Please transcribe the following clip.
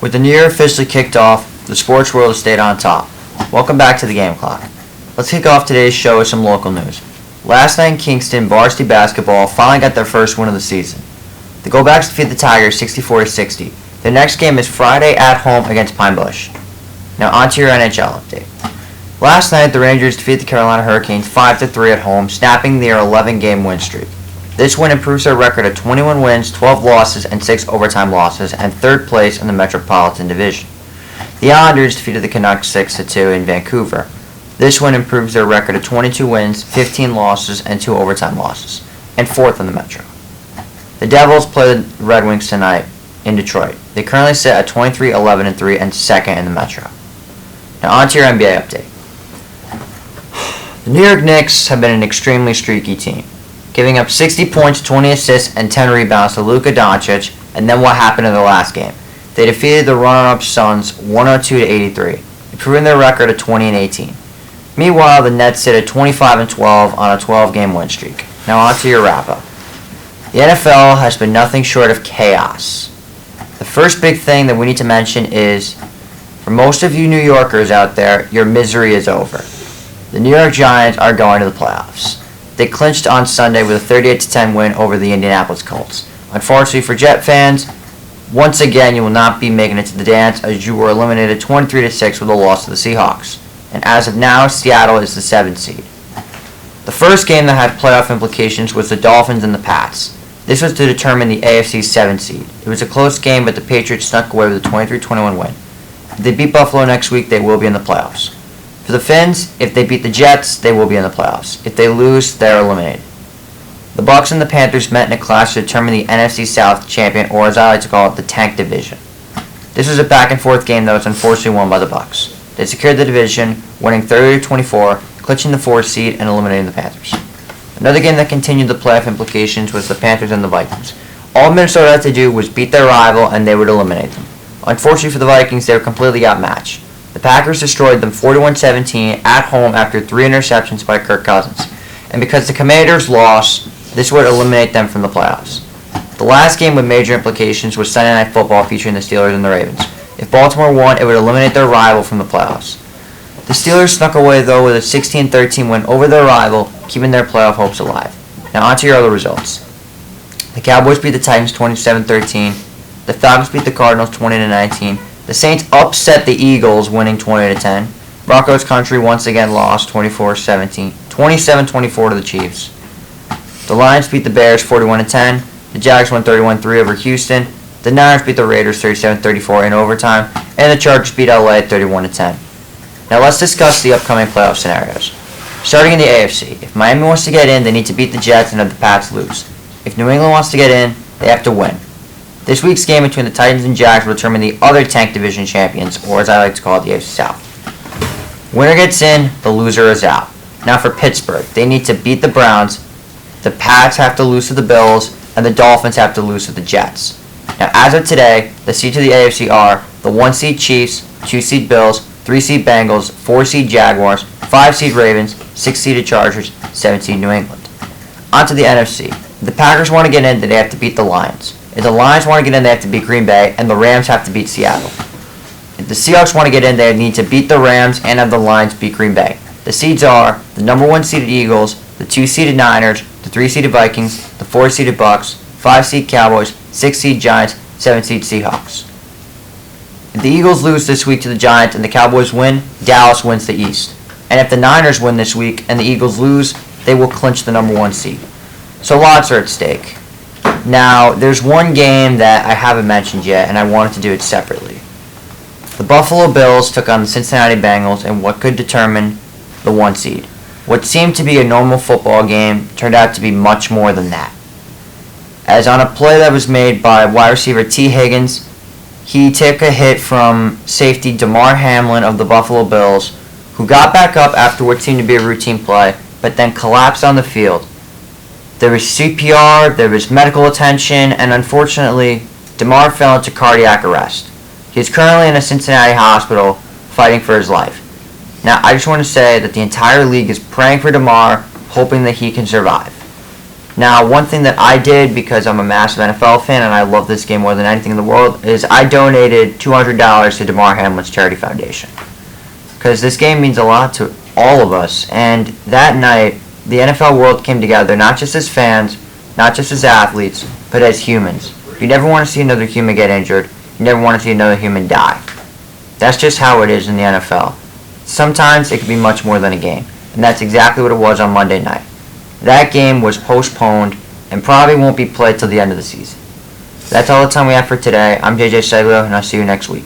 With the new year officially kicked off, the sports world has stayed on top. Welcome back to the Game Clock. Let's kick off today's show with some local news. Last night in Kingston, varsity basketball finally got their first win of the season. The Go Backs defeat the Tigers 64-60. Their next game is Friday at home against Pine Bush. Now on to your NHL update. Last night, the Rangers defeated the Carolina Hurricanes 5-3 at home, snapping their 11-game win streak. This win improves their record of 21 wins, 12 losses, and 6 overtime losses, and third place in the Metropolitan Division. The Islanders defeated the Canucks 6-2 in Vancouver. This win improves their record of 22 wins, 15 losses, and 2 overtime losses, and fourth in the Metro. The Devils play the Red Wings tonight in Detroit. They currently sit at 23-11-3 and second in the Metro. Now on to your NBA update. The New York Knicks have been an extremely streaky team, giving up 60 points, 20 assists, and 10 rebounds to Luka Doncic, and then what happened in the last game? They defeated the runner-up Suns 102-83, improving their record of 20-18. Meanwhile, the Nets sit at 25-12 on a 12-game win streak. Now on to your wrap-up. The NFL has been nothing short of chaos. The first big thing that we need to mention is, for most of you New Yorkers out there, your misery is over. The New York Giants are going to the playoffs. They clinched on Sunday with a 38-10 win over the Indianapolis Colts. Unfortunately for Jet fans, once again you will not be making it to the dance as you were eliminated 23-6 with a loss to the Seahawks. And as of now, Seattle is the 7th seed. The first game that had playoff implications was the Dolphins and the Pats. This was to determine the AFC's 7th seed. It was a close game, but the Patriots snuck away with a 23-21 win. If they beat Buffalo next week, they will be in the playoffs. For the Finns, if they beat the Jets, they will be in the playoffs. If they lose, they are eliminated. The Bucs and the Panthers met in a clash to determine the NFC South champion, or as I like to call it, the Tank Division. This was a back-and-forth game that was unfortunately won by the Bucs. They secured the division, winning 30-24, clinching the 4th seed and eliminating the Panthers. Another game that continued the playoff implications was the Panthers and the Vikings. All Minnesota had to do was beat their rival and they would eliminate them. Unfortunately for the Vikings, they were completely outmatched. The Packers destroyed them 41-17 at home after 3 interceptions by Kirk Cousins. And because the Commanders lost, this would eliminate them from the playoffs. The last game with major implications was Sunday Night Football featuring the Steelers and the Ravens. If Baltimore won, it would eliminate their rival from the playoffs. The Steelers snuck away, though, with a 16-13 win over their rival, keeping their playoff hopes alive. Now on to your other results. The Cowboys beat the Titans 27-13. The Falcons beat the Cardinals 20-19. The Saints upset the Eagles, winning 20-10. Broncos Country once again lost 27-24 to the Chiefs. The Lions beat the Bears 41-10. The Jags won 31-3 over Houston. The Niners beat the Raiders 37-34 in overtime, and the Chargers beat LA 31-10. Now let's discuss the upcoming playoff scenarios. Starting in the AFC, if Miami wants to get in, they need to beat the Jets and have the Pats lose. If New England wants to get in, they have to win. This week's game between the Titans and Jags will determine the other Tank Division champions, or as I like to call it, the AFC South. Winner gets in, the loser is out. Now for Pittsburgh, they need to beat the Browns, the Pats have to lose to the Bills, and the Dolphins have to lose to the Jets. Now as of today, the seeds of the AFC are the 1-seed Chiefs, 2-seed Bills, 3-seed Bengals, 4-seed Jaguars, 5-seed Ravens, 6-seeded Chargers, 7-seed New England. On to the NFC. If the Packers want to get in, then they have to beat the Lions. If the Lions want to get in, they have to beat Green Bay, and the Rams have to beat Seattle. If the Seahawks want to get in, they need to beat the Rams and have the Lions beat Green Bay. The seeds are the number 1-seeded Eagles, the 2-seeded Niners, the 3-seeded Vikings, the 4-seeded Bucks, 5-seed Cowboys, 6-seed Giants, 7-seed Seahawks. If the Eagles lose this week to the Giants and the Cowboys win, Dallas wins the East. And if the Niners win this week and the Eagles lose, they will clinch the number 1 seed. So lots are at stake. Now, there's one game that I haven't mentioned yet, and I wanted to do it separately. The Buffalo Bills took on the Cincinnati Bengals in what could determine the 1 seed. What seemed to be a normal football game turned out to be much more than that. As on a play that was made by wide receiver T. Higgins, he took a hit from safety Damar Hamlin of the Buffalo Bills, who got back up after what seemed to be a routine play, but then collapsed on the field. There was CPR, there was medical attention, and unfortunately, Damar fell into cardiac arrest. He is currently in a Cincinnati hospital fighting for his life. Now, I just want to say that the entire league is praying for Damar, hoping that he can survive. Now, one thing that I did, because I'm a massive NFL fan and I love this game more than anything in the world, is I donated $200 to Damar Hamlin's Charity Foundation. Because this game means a lot to all of us. And that night, the NFL world came together, not just as fans, not just as athletes, but as humans. You never want to see another human get injured. You never want to see another human die. That's just how it is in the NFL. Sometimes it can be much more than a game. And that's exactly what it was on Monday night. That game was postponed and probably won't be played till the end of the season. That's all the time we have for today. I'm JJ Seglio, and I'll see you next week.